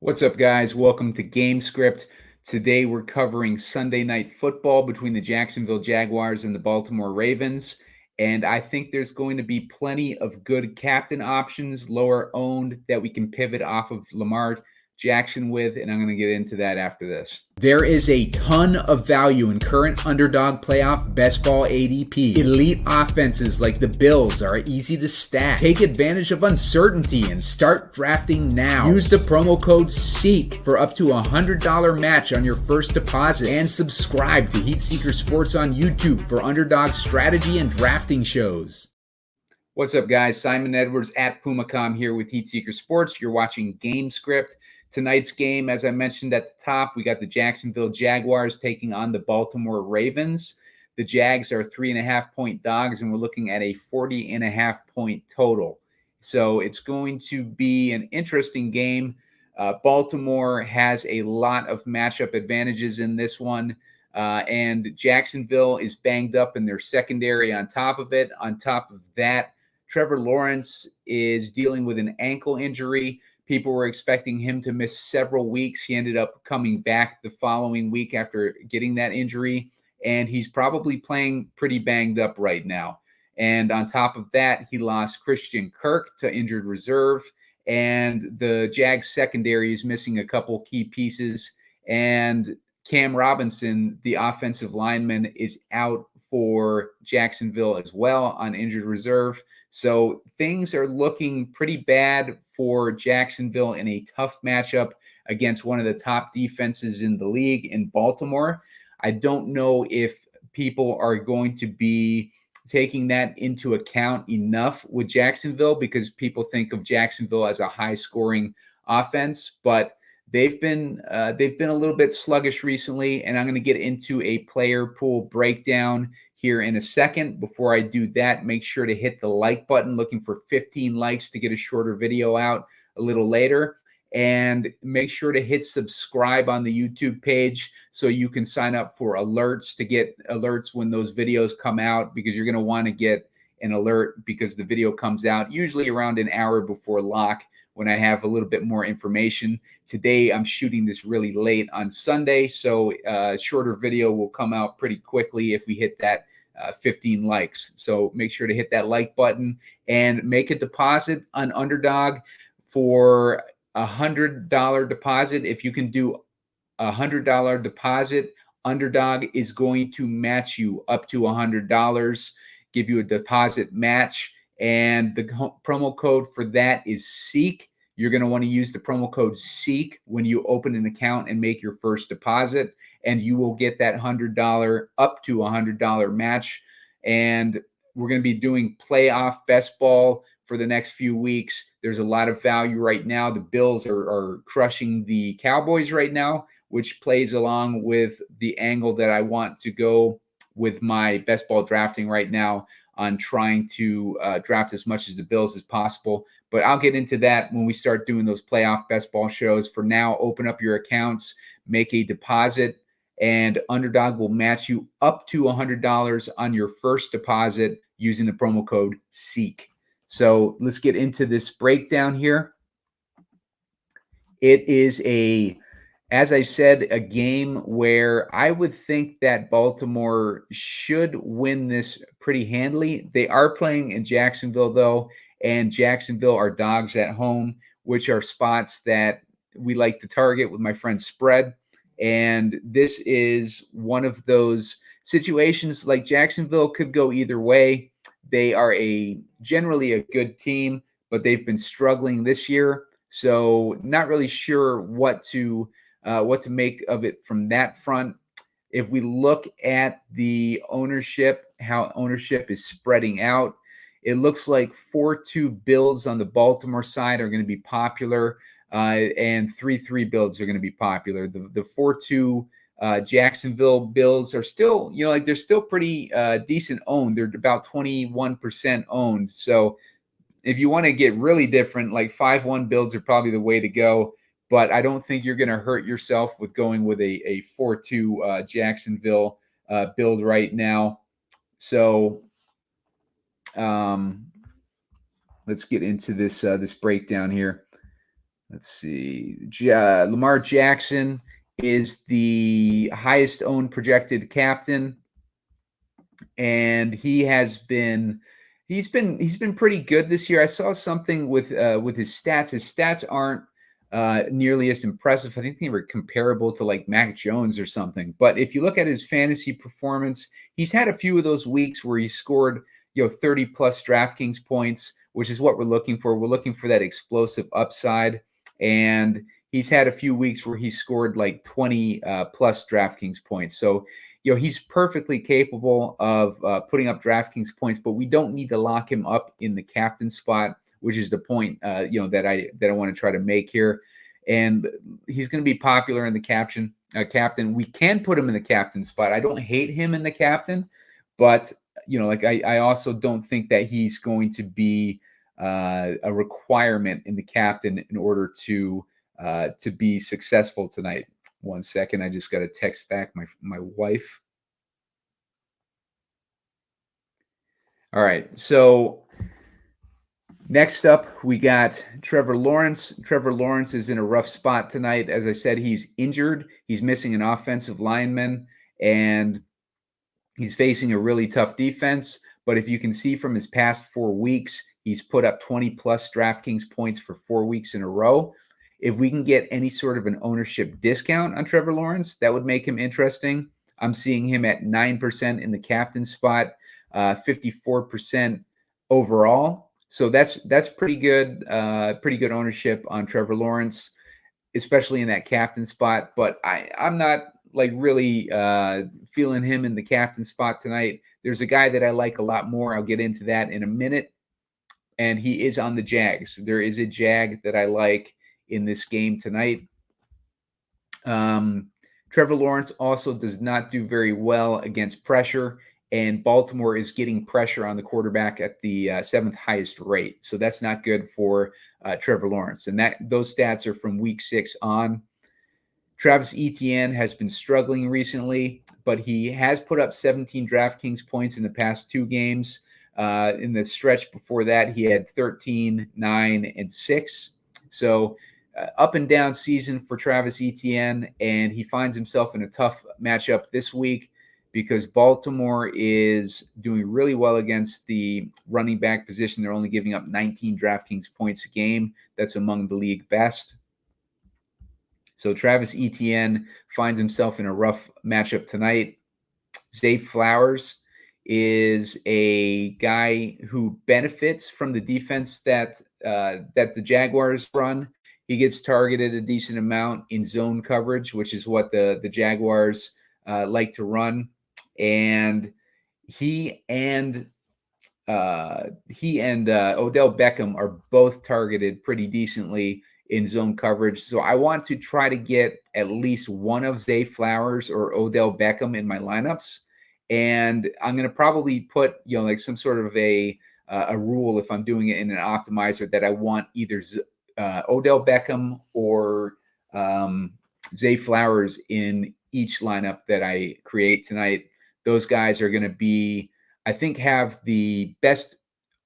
What's up, guys? Welcome to Gamescript. Today we're covering Sunday Night Football between the Jacksonville Jaguars and the Baltimore Ravens. And I think there's going to be plenty of good captain options, lower owned, that we can pivot off of Lamar Jackson with. And I'm going to get into that after this. There is a ton of value in current underdog playoff best ball ADP. Elite offenses like the Bills are easy to stack. Take advantage of uncertainty and start drafting now. Use the promo code SEEK for up to $100 match on your first deposit. And subscribe to Heat Seeker Sports on YouTube for underdog strategy and drafting shows. What's up, guys? Simon Edwards at Pumacom here with Heat Seeker Sports. You're watching Gamescript. Tonight's game, as I mentioned at the top, we got the Jacksonville Jaguars taking on the Baltimore Ravens. The Jags are 3.5-point dogs, and we're looking at a 40.5-point total. So it's going to be an interesting game. Baltimore has a lot of matchup advantages in this one, and Jacksonville is banged up in their secondary on top of it. On top of that, Trevor Lawrence is dealing with an ankle injury. People were expecting him to miss several weeks. He ended up coming back the following week after getting that injury, and he's probably playing pretty banged up right now. And on top of that, he lost Christian Kirk to injured reserve, and the Jags secondary is missing a couple key pieces. And Cam Robinson, the offensive lineman, is out for Jacksonville as well on injured reserve. So things are looking pretty bad for Jacksonville in a tough matchup against one of the top defenses in the league in Baltimore. I don't know if people are going to be taking that into account enough with Jacksonville, because people think of Jacksonville as a high-scoring offense, but they've been a little bit sluggish recently, and I'm going to get into a player pool breakdown here in a second. Before I do that, make sure to hit the like button. Looking for 15 likes to get a shorter video out a little later. And make sure to hit subscribe on the YouTube page so you can sign up for alerts to get alerts when those videos come out, because you're going to want to get an alert because the video comes out usually around an hour before lock when I have a little bit more information. Today, I'm shooting this really late on Sunday, so a shorter video will come out pretty quickly if we hit that 15 likes. So make sure to hit that like button and make a deposit on Underdog for $100 deposit. If you can do $100 deposit, Underdog is going to match you up to $100, give you a deposit match. And the promo code for that is SEEK. You're going to want to use the promo code SEEK when you open an account and make your first deposit, and you will get that $100 up to $100 match. And we're going to be doing playoff best ball for the next few weeks. There's a lot of value right now. The Bills are crushing the Cowboys right now, which plays along with the angle that I want to go with my best ball drafting right now, on trying to draft as much as the Bills as possible. But I'll get into that when we start doing those playoff best ball shows. For now, open up your accounts, make a deposit, and Underdog will match you up to $100 on your first deposit using the promo code SEEK. So let's get into this breakdown here. It is as I said, a game where I would think that Baltimore should win this pretty handily. They are playing in Jacksonville, though, and Jacksonville are dogs at home, which are spots that we like to target with my friend Spread. And this is one of those situations. Like, Jacksonville could go either way. They are generally a good team, but they've been struggling this year. So not really sure what to make of it from that front. If we look at the ownership, how ownership is spreading out, it looks like 4-2 builds on the Baltimore side are going to be popular, and 3-3 builds are going to be popular. The 4-2 Jacksonville builds are still, they're still pretty decent owned. They're about 21% owned. So if you want to get really different, like 5-1 builds are probably the way to go. But I don't think you're going to hurt yourself with going with a 4-2 Jacksonville build right now. So let's get into this breakdown here. Let's see. Lamar Jackson is the highest owned projected captain, and he's been pretty good this year. I saw something with his stats. His stats aren't nearly as impressive. I think they were comparable to like Mac Jones or something. But if you look at his fantasy performance, he's had a few of those weeks where he scored 30 plus DraftKings points, which is what we're looking for. We're looking for that explosive upside, and he's had a few weeks where he scored like 20 plus DraftKings points. So he's perfectly capable of putting up DraftKings points, but we don't need to lock him up in the captain spot, which is the point that I want to try to make here. And he's going to be popular in the captain. We can put him in the captain spot. I don't hate him in the captain, but I also don't think that he's going to be a requirement in the captain in order to be successful tonight. 1 second, I just got a text back my wife. All right, so next up, we got Trevor Lawrence. Trevor Lawrence is in a rough spot tonight. As I said, he's injured. He's missing an offensive lineman, and he's facing a really tough defense. But if you can see from his past 4 weeks, he's put up 20 plus DraftKings points for 4 weeks in a row. If we can get any sort of an ownership discount on Trevor Lawrence, that would make him interesting. I'm seeing him at 9% in the captain spot, 54% overall. So that's pretty good ownership on Trevor Lawrence, especially in that captain spot. But I'm not like really feeling him in the captain spot tonight. There's a guy that I like a lot more. I'll get into that in a minute. And he is on the Jags. There is a Jag that I like in this game tonight. Trevor Lawrence also does not do very well against pressure, and Baltimore is getting pressure on the quarterback at the 7th highest rate. So that's not good for Trevor Lawrence. And those stats are from week 6 on. Travis Etienne has been struggling recently, but he has put up 17 DraftKings points in the past 2 games. In the stretch before that, he had 13, 9, and 6. So up and down season for Travis Etienne, and he finds himself in a tough matchup this week because Baltimore is doing really well against the running back position. They're only giving up 19 DraftKings points a game. That's among the league best. So Travis Etienne finds himself in a rough matchup tonight. Zay Flowers is a guy who benefits from the defense that the Jaguars run. He gets targeted a decent amount in zone coverage, which is what the Jaguars like to run. And he and Odell Beckham are both targeted pretty decently in zone coverage. So I want to try to get at least one of Zay Flowers or Odell Beckham in my lineups. And I'm going to probably put, like some sort of a rule if I'm doing it in an optimizer that I want either Odell Beckham or Zay Flowers in each lineup that I create tonight. Those guys are going to be, I think, have the best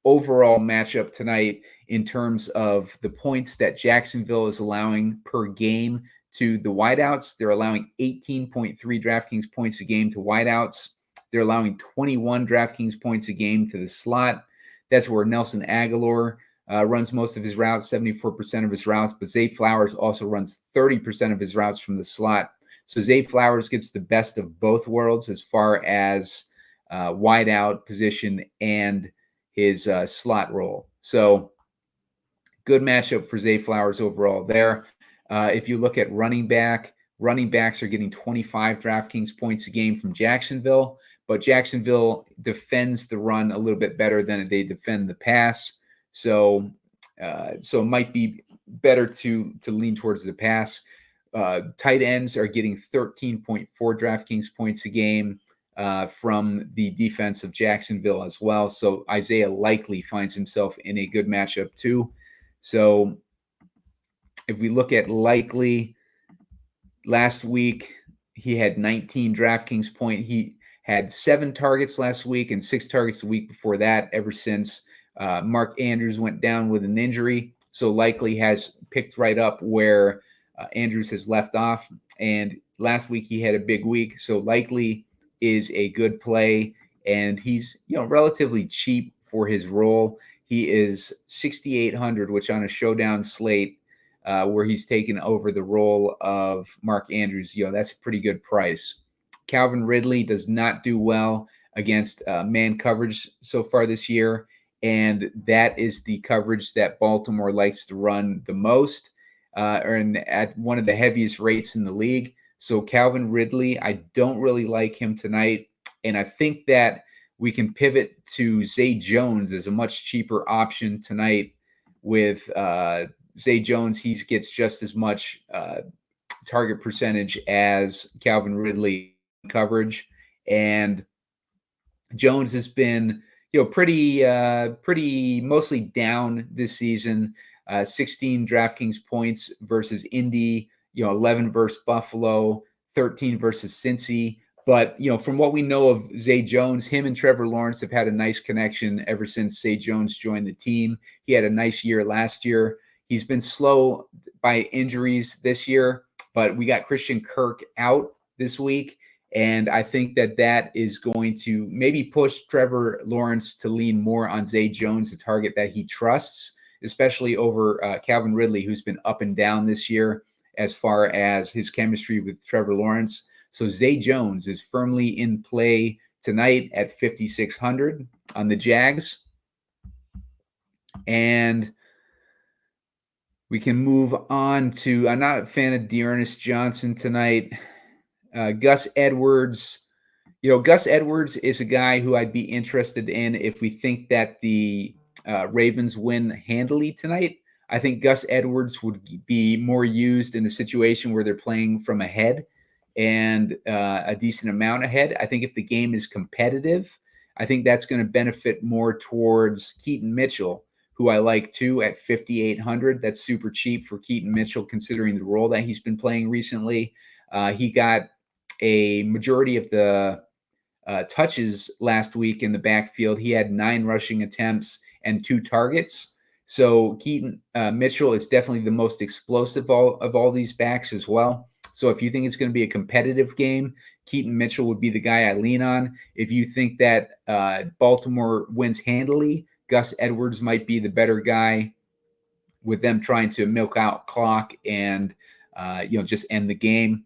overall matchup tonight in terms of the points that Jacksonville is allowing per game to the wideouts. They're allowing 18.3 DraftKings points a game to wideouts. They're allowing 21 DraftKings points a game to the slot. That's where Nelson Aguilar runs most of his routes, 74% of his routes, but Zay Flowers also runs 30% of his routes from the slot. So Zay Flowers gets the best of both worlds as far as wide out position and his slot role. So good matchup for Zay Flowers overall there. If you look at running backs are getting 25 DraftKings points a game from Jacksonville, but Jacksonville defends the run a little bit better than they defend the pass. So it might be better to lean towards the pass. Tight ends are getting 13.4 DraftKings points a game from the defense of Jacksonville as well. So Isaiah likely finds himself in a good matchup too. So if we look at likely, last week he had 19 DraftKings point. He had 7 targets last week and 6 targets the week before that, ever since Mark Andrews went down with an injury. So likely has picked right up where Andrews has left off. And last week he had a big week, so likely is a good play. And he's relatively cheap for his role. He is 6,800, which on a showdown slate where he's taken over the role of Mark Andrews, that's a pretty good price. Calvin Ridley does not do well against man coverage so far this year, and that is the coverage that Baltimore likes to run the most, and at one of the heaviest rates in the league. So Calvin Ridley, I don't really like him tonight, and I think that we can pivot to Zay Jones as a much cheaper option tonight. With Zay Jones, he gets just as much target percentage as Calvin Ridley coverage, and Jones has been pretty mostly down this season. 16 DraftKings points versus Indy, 11 versus Buffalo, 13 versus Cincy. But from what we know of Zay Jones, him and Trevor Lawrence have had a nice connection ever since Zay Jones joined the team. He had a nice year last year. He's been slow by injuries this year, but we got Christian Kirk out this week. And I think that is going to maybe push Trevor Lawrence to lean more on Zay Jones, the target that he trusts, especially over Calvin Ridley, who's been up and down this year as far as his chemistry with Trevor Lawrence. So Zay Jones is firmly in play tonight at 5,600 on the Jags. And we can move on to, I'm not a fan of Dearness Johnson tonight. Gus Edwards, Gus Edwards is a guy who I'd be interested in if we think that the Ravens win handily tonight. I think Gus Edwards would be more used in a situation where they're playing from ahead and a decent amount ahead. I think if the game is competitive, I think that's going to benefit more towards Keaton Mitchell, who I like too at 5,800. That's super cheap for Keaton Mitchell considering the role that he's been playing recently. He got a majority of the touches last week in the backfield. He had 9 rushing attempts and 2 targets. So Keaton Mitchell is definitely the most explosive of all these backs as well. So if you think it's going to be a competitive game, Keaton Mitchell would be the guy I lean on. If you think that Baltimore wins handily, Gus Edwards might be the better guy with them trying to milk out clock and just end the game.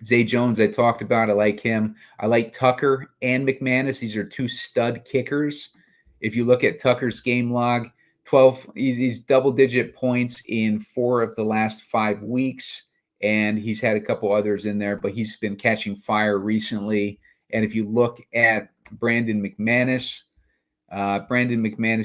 Zay Jones, I talked about. I like him. I like Tucker and McManus. These are 2 stud kickers. If you look at Tucker's game log, 12, he's double-digit points in 4 of the last 5 weeks, and he's had a couple others in there, but he's been catching fire recently. And if you look at Brandon McManus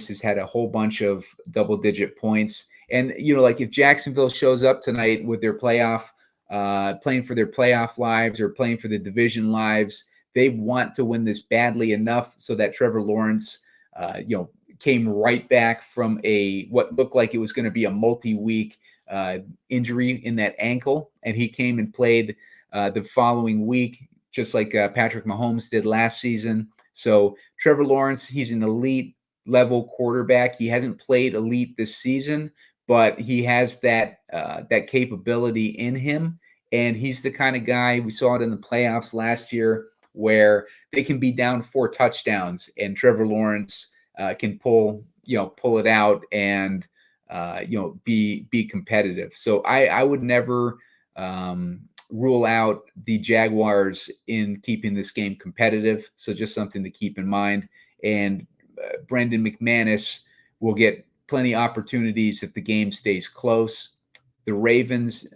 has had a whole bunch of double-digit points. And, like if Jacksonville shows up tonight with their playing for their playoff lives or playing for the division lives, they want to win this badly enough so that Trevor Lawrence, came right back from what looked like it was going to be a multi-week injury in that ankle, and he came and played the following week, just like Patrick Mahomes did last season. So Trevor Lawrence, he's an elite level quarterback. He hasn't played elite this season, but he has that capability in him, and he's the kind of guy, we saw it in the playoffs last year, where they can be down 4 touchdowns, and Trevor Lawrence can pull it out and be competitive. So I would never rule out the Jaguars in keeping this game competitive. So just something to keep in mind. And Brendan McManus will get plenty opportunities if the game stays close. The Ravens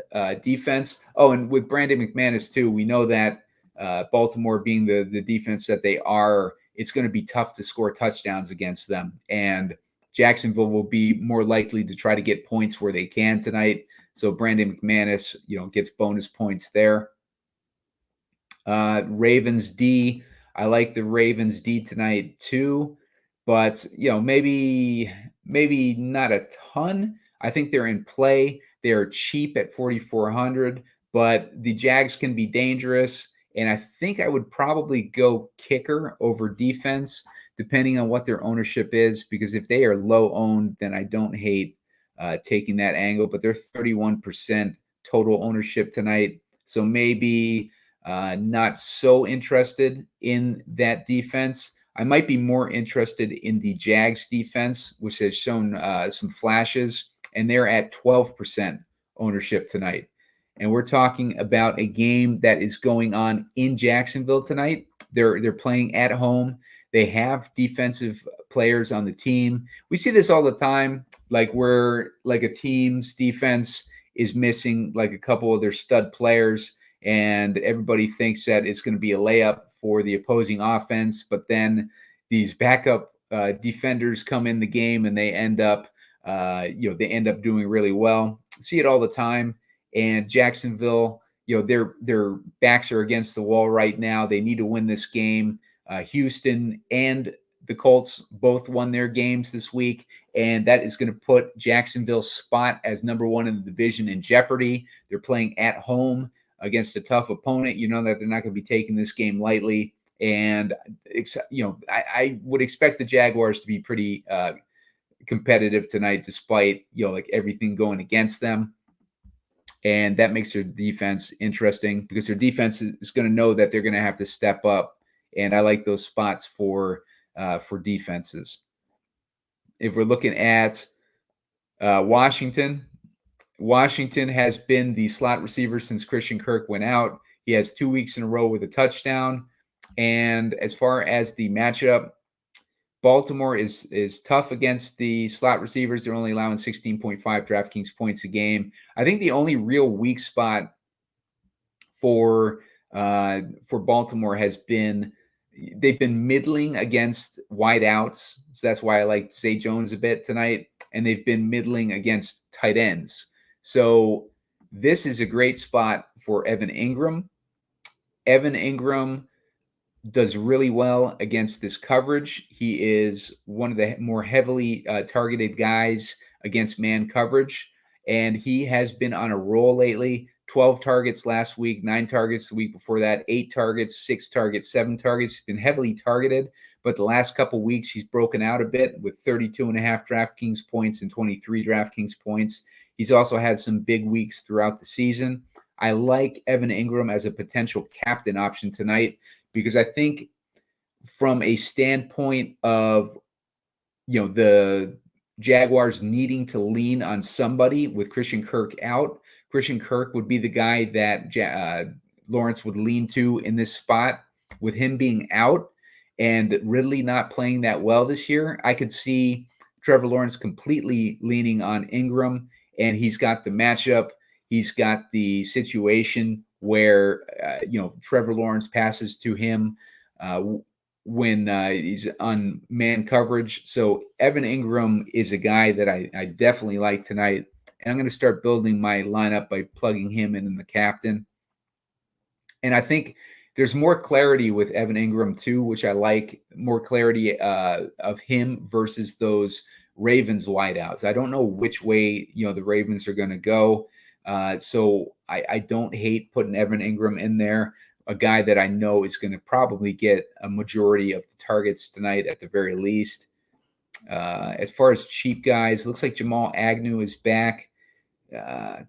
defense. Oh, and with Brandon McManus too, we know that Baltimore being the defense that they are, it's going to be tough to score touchdowns against them. And Jacksonville will be more likely to try to get points where they can tonight. So Brandon McManus, gets bonus points there. Ravens D. I like the Ravens D tonight too, but maybe not a ton. I think they're in play. They're cheap at 4,400, but the Jags can be dangerous. And I think I would probably go kicker over defense, depending on what their ownership is, because if they are low owned, then I don't hate taking that angle, but they're 31% total ownership tonight. So maybe not so interested in that defense. I might be more interested in the Jags defense, which has shown some flashes, and they're at 12% ownership tonight. And we're talking about a game that is going on in Jacksonville tonight. They're playing at home. They have defensive players on the team. We see this all the time, like where like a team's defense is missing like a couple of their stud players, and everybody thinks that it's going to be a layup for the opposing offense, but then these backup defenders come in the game and they end up doing really well. See it all the time. And Jacksonville, their backs are against the wall right now. They need to win this game. Houston and the Colts both won their games this week, and that is going to put Jacksonville's spot as number one in the division in jeopardy. They're playing at home against a tough opponent. You know that they're not going to be taking this game lightly. And, I would expect the Jaguars to be pretty competitive tonight, despite, like everything going against them. And that makes their defense interesting because their defense is going to know that they're going to have to step up. And I like those spots for defenses. If we're looking at Washington has been the slot receiver since Christian Kirk went out. He has 2 weeks in a row with a touchdown. And as far as the matchup, Baltimore is tough against the slot receivers. They're only allowing 16.5 DraftKings points a game. I think the only real weak spot for Baltimore has been they've been middling against wideouts. So that's why I like Zay Jones a bit tonight. And they've been middling against tight ends. So this is a great spot for Evan Engram. Evan Engram does really well against this coverage. He is one of the more heavily targeted guys against man coverage, and he has been on a roll lately. 12 targets last week, 9 targets the week before that, 8 targets, 6 targets, 7 targets. He's been heavily targeted, but the last couple weeks he's broken out a bit with 32.5 DraftKings points and 23 DraftKings points. He's also had some big weeks throughout the season. I like Evan Engram as a potential captain option tonight, because I think from a standpoint of, the Jaguars needing to lean on somebody with Christian Kirk out, Christian Kirk would be the guy that Lawrence would lean to in this spot. With him being out and Ridley not playing that well this year, I could see Trevor Lawrence completely leaning on Engram, and he's got the matchup. He's got the situation where, Trevor Lawrence passes to him when he's on man coverage. So Evan Engram is a guy that I definitely like tonight. And I'm going to start building my lineup by plugging him in the captain. And I think there's more clarity with Evan Engram too, which I like, more clarity of him versus those Ravens wideouts. I don't know which way, the Ravens are going to go. So I don't hate putting Evan Engram in there, a guy that I know is going to probably get a majority of the targets tonight at the very least. As far as cheap guys, looks like Jamal Agnew is back.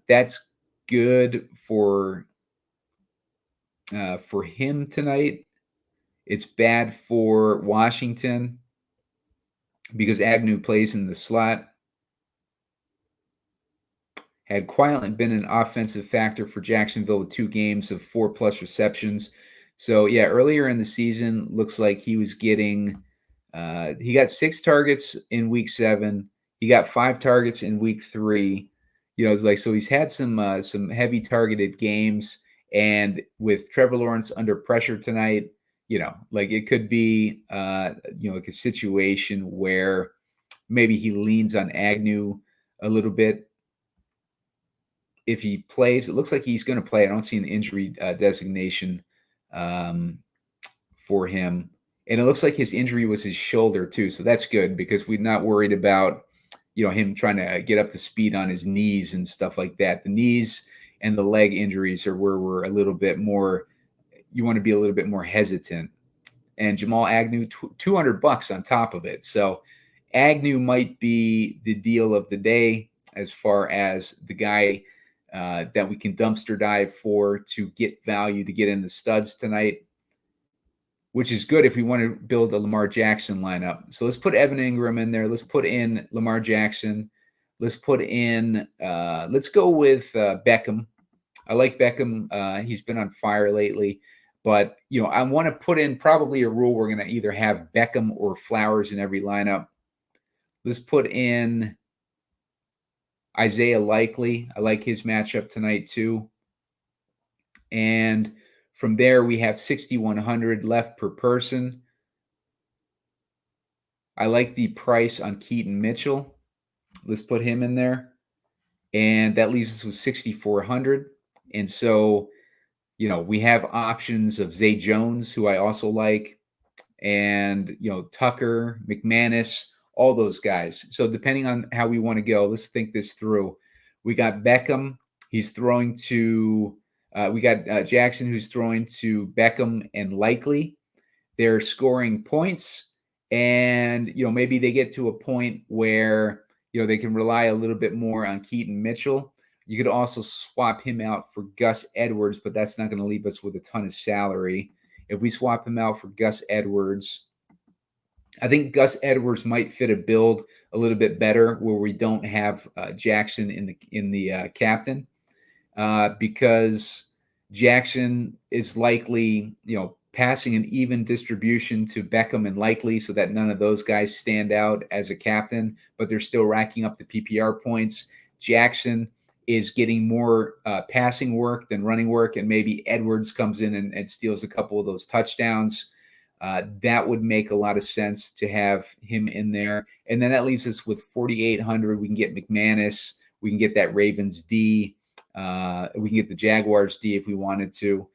That's good for him tonight. It's bad for Washington because Agnew plays in the slot. Had quietly been an offensive factor for Jacksonville with 2 games of 4+ receptions. So, yeah, earlier in the season, looks like he was getting he got 6 targets in week 7. He got 5 targets in week 3. It's like, so he's had some heavy targeted games. And with Trevor Lawrence under pressure tonight, like it could be, like a situation where maybe he leans on Agnew a little bit. If he plays, it looks like he's going to play. I don't see an injury designation for him. And it looks like his injury was his shoulder too. So that's good because we're not worried about, him trying to get up to speed on his knees and stuff like that. The knees and the leg injuries are where we're a little bit more, you want to be a little bit more hesitant. And Jamal Agnew, $200 on top of it. So Agnew might be the deal of the day. as far as the guy that we can dumpster dive for to get value to get in the studs tonight, which is good if we want to build a Lamar Jackson lineup. So let's put Evan Engram in there. Let's put in Lamar Jackson. Let's put in, let's go with Beckham. I like Beckham. He's been on fire lately. But, I want to put in probably a rule. We're going to either have Beckham or Flowers in every lineup. Let's put in Isaiah Likely. I like his matchup tonight too. And from there, we have 6,100 left per person. I like the price on Keaton Mitchell. Let's put him in there. And that leaves us with 6,400. And so, we have options of Zay Jones, who I also like, and, Tucker, McManus, all those guys. So depending on how we want to go, let's think this through. We got Beckham. He's throwing to we got Jackson, who's throwing to Beckham and Likely. They're scoring points, and maybe they get to a point where they can rely a little bit more on Keaton Mitchell. You could also swap him out for Gus Edwards, but that's not going to leave us with a ton of salary. If we swap him out for Gus Edwards, I think Gus Edwards might fit a build a little bit better where we don't have Jackson in the captain, because Jackson is likely, passing an even distribution to Beckham and Likely so that none of those guys stand out as a captain, but they're still racking up the PPR points. Jackson is getting more passing work than running work, and maybe Edwards comes in and steals a couple of those touchdowns. That would make a lot of sense to have him in there. And then that leaves us with 4,800. We can get McManus. We can get that Ravens D. We can get the Jaguars D if we wanted to.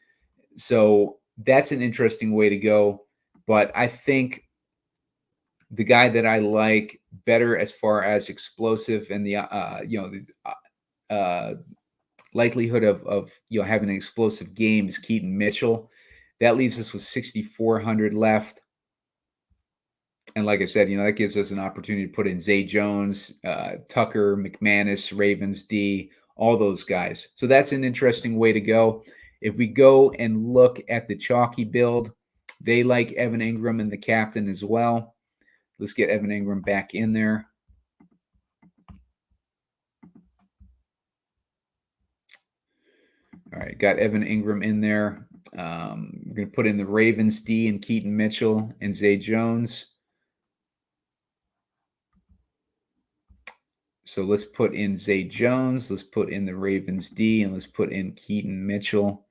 So that's an interesting way to go. But I think the guy that I like better as far as explosive and the likelihood of having an explosive game is Keaton Mitchell. That leaves us with 6,400 left. And like I said, that gives us an opportunity to put in Zay Jones, Tucker, McManus, Ravens D, all those guys. So that's an interesting way to go. If we go and look at the chalky build, they like Evan Engram and the captain as well. Let's get Evan Engram back in there. All right, got Evan Engram in there. We're going to put in the Ravens D and Keaton Mitchell and Zay Jones. So let's put in Zay Jones. Let's put in the Ravens D, and let's put in Keaton Mitchell.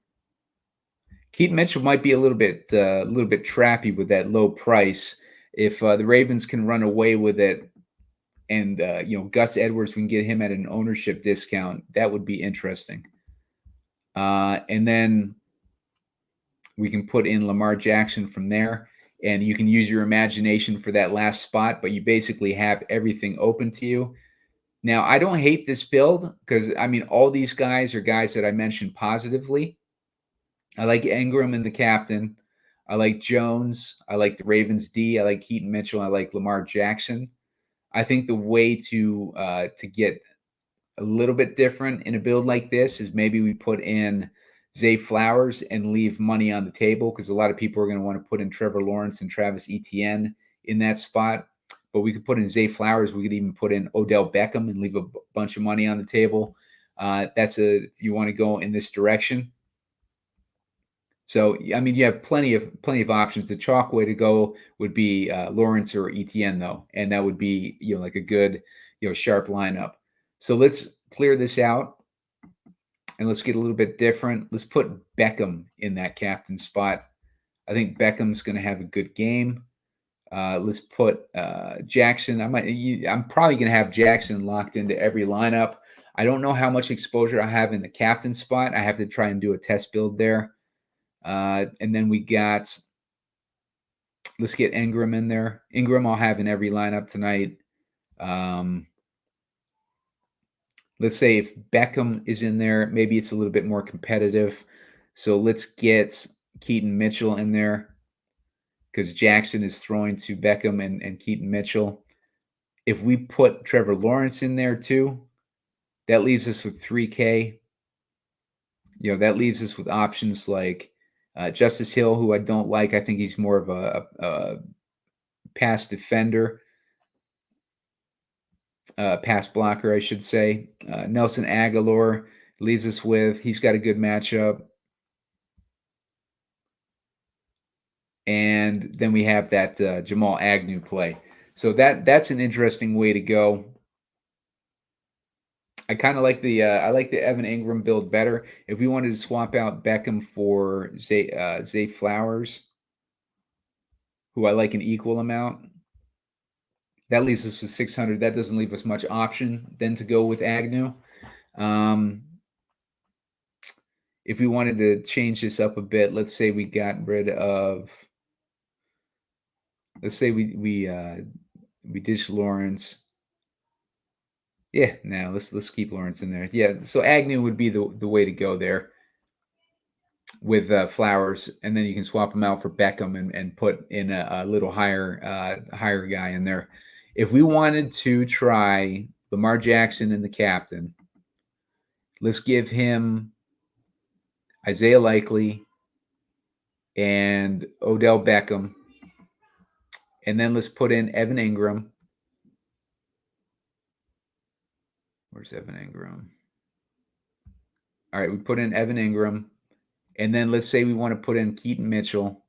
Keaton Mitchell might be a little bit trappy with that low price. If the Ravens can run away with it, and Gus Edwards, we can get him at an ownership discount, that would be interesting. And then we can put in Lamar Jackson from there, and you can use your imagination for that last spot, but you basically have everything open to you. Now, I don't hate this build because, all these guys are guys that I mentioned positively. I like Engram and the captain. I like Jones. I like the Ravens D. I like Keaton Mitchell. I like Lamar Jackson. I think the way to get a little bit different in a build like this is maybe we put in Zay Flowers and leave money on the table, because a lot of people are going to want to put in Trevor Lawrence and Travis Etienne in that spot. But we could put in Zay Flowers. We could even put in Odell Beckham and leave a bunch of money on the table. If you want to go in this direction. So, you have plenty of options. The chalk way to go would be Lawrence or Etienne, though, and that would be like a good sharp lineup. So let's clear this out, and let's get a little bit different. Let's put Beckham in that captain spot. I think Beckham's going to have a good game. Let's put Jackson. I'm probably going to have Jackson locked into every lineup. I don't know how much exposure I have in the captain spot. I have to try and do a test build there. And then we got, let's get Engram in there. Engram I'll have in every lineup tonight. Let's say if Beckham is in there, maybe it's a little bit more competitive. So let's get Keaton Mitchell in there, because Jackson is throwing to Beckham and Keaton Mitchell. If we put Trevor Lawrence in there too, That leaves us with 3K. That leaves us with options like Justice Hill, who I don't like. I think he's more of a pass defender, pass blocker, I should say. Nelson Aguilar leaves us with, he's got a good matchup. And then we have that Jamal Agnew play. So that's an interesting way to go. I kind of like the Evan Engram build better. If we wanted to swap out Beckham for Zay Flowers, who I like an equal amount, that leaves us with 600. That doesn't leave us much option then to go with Agnew. If we wanted to change this up a bit, let's say we got rid of, let's say we ditched Lawrence. Yeah, no, let's keep Lawrence in there. Yeah, so Agnew would be the way to go there with Flowers, and then you can swap them out for Beckham and put in a little higher guy in there. If we wanted to try Lamar Jackson and the captain, let's give him Isaiah Likely and Odell Beckham, and then let's put in Evan Engram. Where's Evan Engram? All right, we put in Evan Engram, and then let's say we want to put in Keaton Mitchell.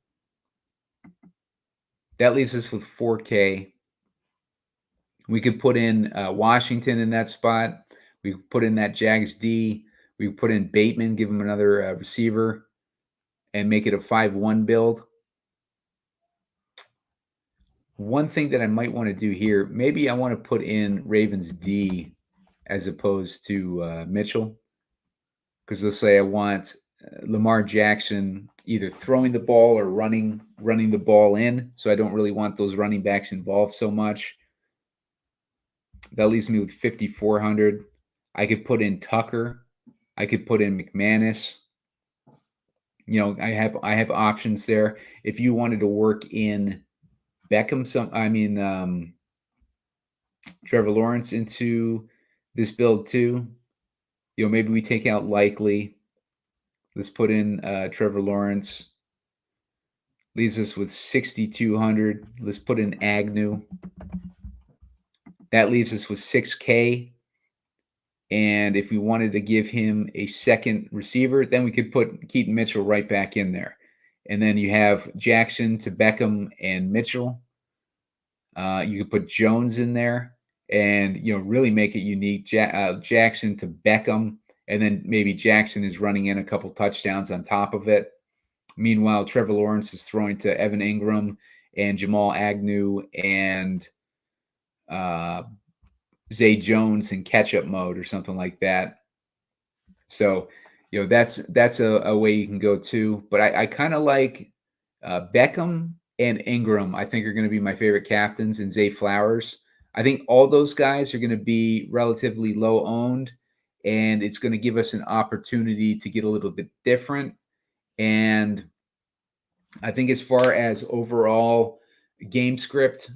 That leaves us with 4K. We could put in Washington in that spot. We could put in that Jags D. We could put in Bateman, give him another receiver, and make it a 5-1 build. One thing that I might want to do here, maybe I want to put in Ravens D as opposed to Mitchell. Because let's say I want Lamar Jackson either throwing the ball or running the ball in. So I don't really want those running backs involved so much. That leaves me with 5,400. I could put in Tucker. I could put in McManus. I have options there. If you wanted to work in Beckham, Trevor Lawrence into this build too. Maybe we take out Likely. Let's put in Trevor Lawrence. Leaves us with 6,200. Let's put in Agnew. That leaves us with 6K. And if we wanted to give him a second receiver, then we could put Keaton Mitchell right back in there. And then you have Jackson to Beckham and Mitchell. You could put Jones in there and, really make it unique. Jackson to Beckham. And then maybe Jackson is running in a couple touchdowns on top of it. Meanwhile, Trevor Lawrence is throwing to Evan Engram and Jamal Agnew and Zay Jones in catch-up mode or something like that. So, that's a way you can go too. But I kind of like Beckham and Engram. I think are going to be my favorite captains, and Zay Flowers. I think all those guys are going to be relatively low owned, and it's going to give us an opportunity to get a little bit different. And I think as far as overall game script,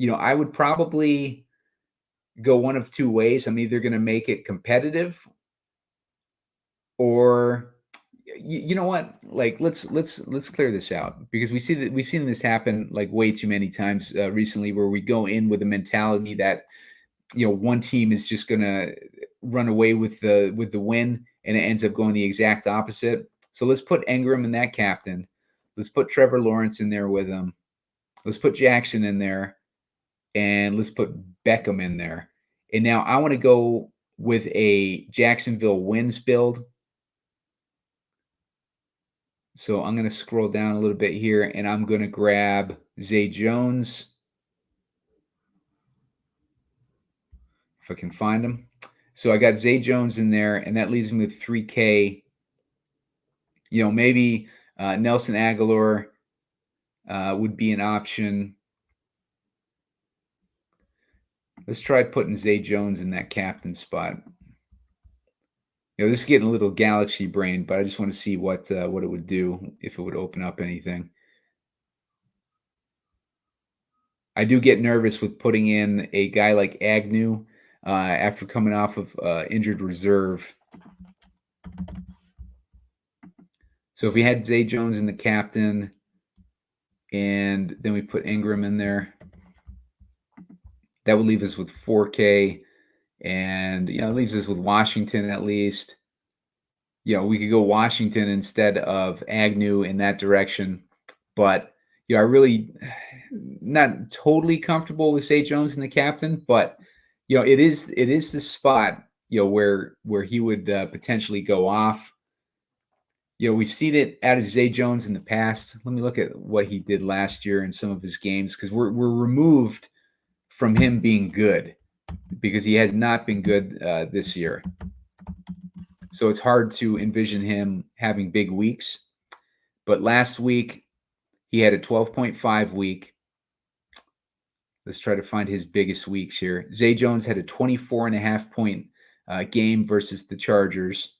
I would probably go one of two ways. I'm either going to make it competitive, or you know what? Like let's clear this out, because we've seen this happen like way too many times recently, where we go in with a mentality that one team is just going to run away with the win, and it ends up going the exact opposite. So let's put Engram in that captain. Let's put Trevor Lawrence in there with him. Let's put Jackson in there, and let's put Beckham in there. And now I want to go with a Jacksonville wins build. So I'm going to scroll down a little bit here, and I'm going to grab Zay Jones, if I can find him. So I got Zay Jones in there, and that leaves me with 3K. Maybe Nelson Aguilar would be an option. Let's try putting Zay Jones in that captain spot. This is getting a little galaxy brain, but I just want to see what it would do, if it would open up anything. I do get nervous with putting in a guy like Agnew after coming off of injured reserve. So if we had Zay Jones in the captain, and then we put Engram in there, that would leave us with 4K, and it leaves us with Washington at least. We could go Washington instead of Agnew in that direction, but I really not totally comfortable with Zay Jones in the captain, but it is the spot where he would potentially go off. We've seen it out of Zay Jones in the past. Let me look at what he did last year in some of his games, because we're removed from him being good, because he has not been good this year. So it's hard to envision him having big weeks. But last week, he had a 12.5 week. Let's try to find his biggest weeks here. Zay Jones had a 24.5 point game versus the Chargers.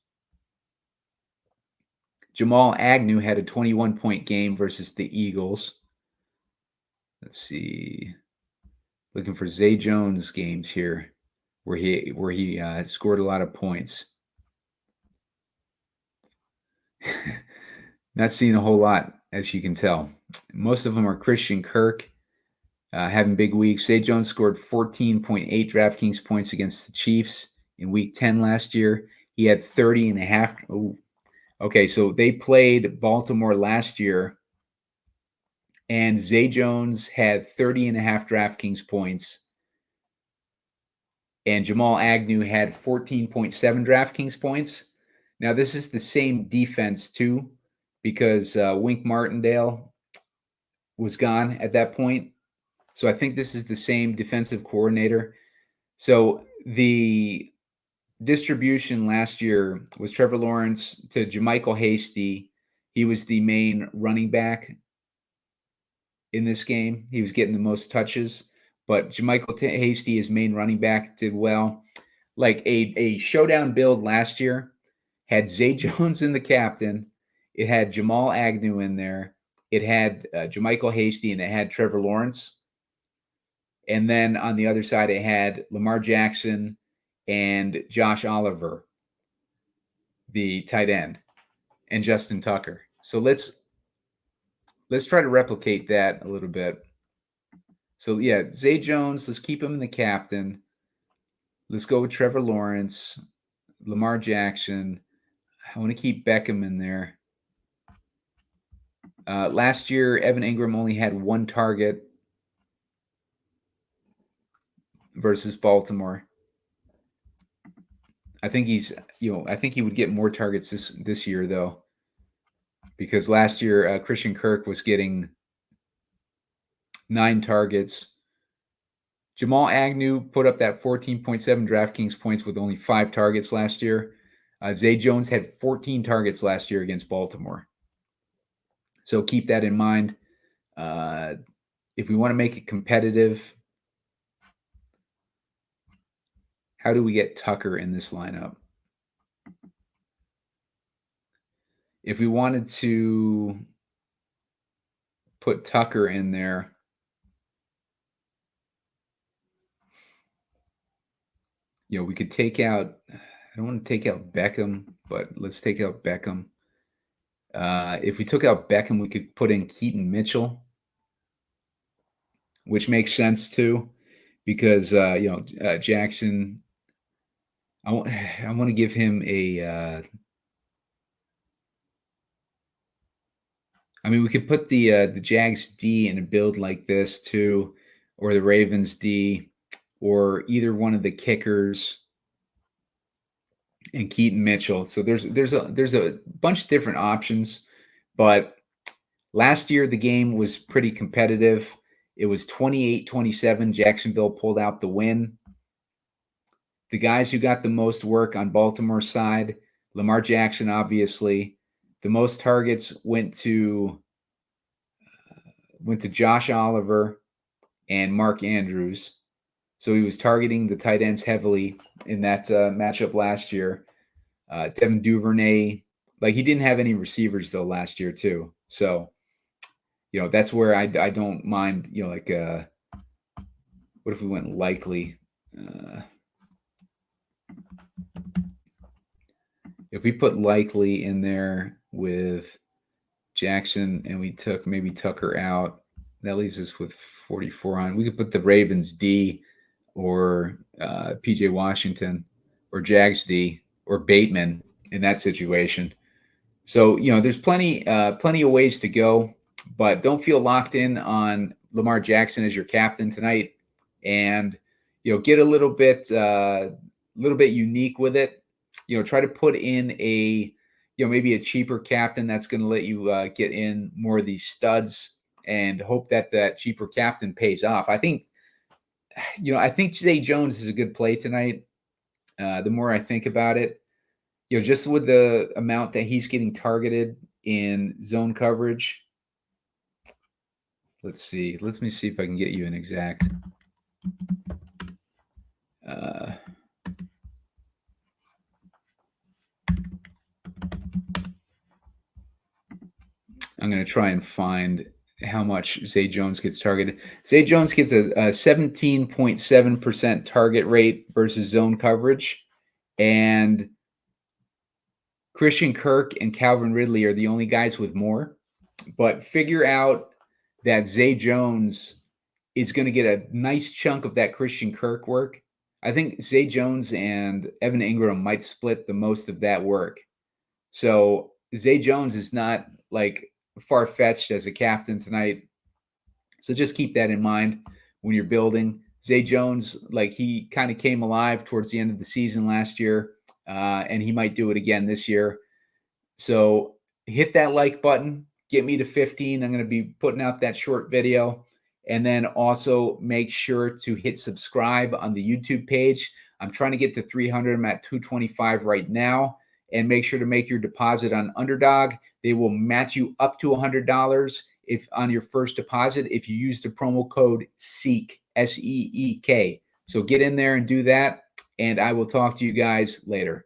Jamal Agnew had a 21 point game versus the Eagles. Let's see. Looking for Zay Jones games here where he scored a lot of points. Not seeing a whole lot, as you can tell. Most of them are Christian Kirk having big weeks. Zay Jones scored 14.8 DraftKings points against the Chiefs in Week 10 last year. He had 30.5. Oh, okay, so they played Baltimore last year, and Zay Jones had 30.5 DraftKings points, and Jamal Agnew had 14.7 DraftKings points. Now, this is the same defense, too, because Wink Martindale was gone at that point. So I think this is the same defensive coordinator. So the distribution last year was Trevor Lawrence to JaMycal Hasty. He was the main running back in this game. He was getting the most touches, but JaMycal Hasty, his main running back, did well. Like a showdown build last year had Zay Jones in the captain. It had Jamal Agnew in there. It had JaMycal Hasty, and it had Trevor Lawrence. And then on the other side, it had Lamar Jackson and Josh Oliver, the tight end, and Justin Tucker. So let's try to replicate that a little bit. So yeah, Zay Jones, let's keep him in the captain. Let's go with Trevor Lawrence, Lamar Jackson. I want to keep Beckham in there. Last year, Evan Engram only had one target versus Baltimore. I think I think he would get more targets this year, though, because last year Christian Kirk was getting 9 targets. Jamal Agnew put up that 14.7 DraftKings points with only 5 targets last year. Zay Jones had 14 targets last year against Baltimore. So keep that in mind. If we want to make it competitive, how do we get Tucker in this lineup? If we wanted to put Tucker in there, we could take out, I don't want to take out Beckham, but let's take out Beckham. If we took out Beckham, we could put in Keaton Mitchell, which makes sense too, because Jackson. I want to give him a. We could put the Jags D in a build like this too, or the Ravens D, or either one of the kickers and Keaton Mitchell. So there's a bunch of different options, but last year the game was pretty competitive. It was 28-27. Jacksonville pulled out the win. The guys who got the most work on Baltimore's side, Lamar Jackson, obviously. The most targets went to Josh Oliver and Mark Andrews. So he was targeting the tight ends heavily in that matchup last year. Devin Duvernay, he didn't have any receivers though last year too. So, that's where I don't mind, what if we went likely? if we put likely in there with Jackson and we took maybe Tucker out, that leaves us with 44 on. We could put the Ravens D or PJ Washington or Jags D or Bateman in that situation. So, there's plenty of ways to go, but don't feel locked in on Lamar Jackson as your captain tonight, and get a little bit unique with it. Try to put in a maybe a cheaper captain that's going to let you get in more of these studs, and hope that cheaper captain pays off. I think Zay Jones is a good play tonight. The more I think about it, just with the amount that he's getting targeted in zone coverage. Let me see if I can get you an exact. I'm going to try and find how much Zay Jones gets targeted. Zay Jones gets a 17.7% target rate versus zone coverage. And Christian Kirk and Calvin Ridley are the only guys with more. But figure out that Zay Jones is going to get a nice chunk of that Christian Kirk work. I think Zay Jones and Evan Engram might split the most of that work. So Zay Jones is not like far-fetched as a captain tonight. So just keep that in mind when you're building. Zay Jones, like, he kind of came alive towards the end of the season last year, and he might do it again this year. So hit that like button. Get me to 15. I'm going to be putting out that short video. And then also make sure to hit subscribe on the YouTube page. I'm trying to get to 300. I'm at 225 right now. And make sure to make your deposit on Underdog. They will match you up to $100 if on your first deposit if you use the promo code SEEK, SEEK. So get in there and do that. And I will talk to you guys later.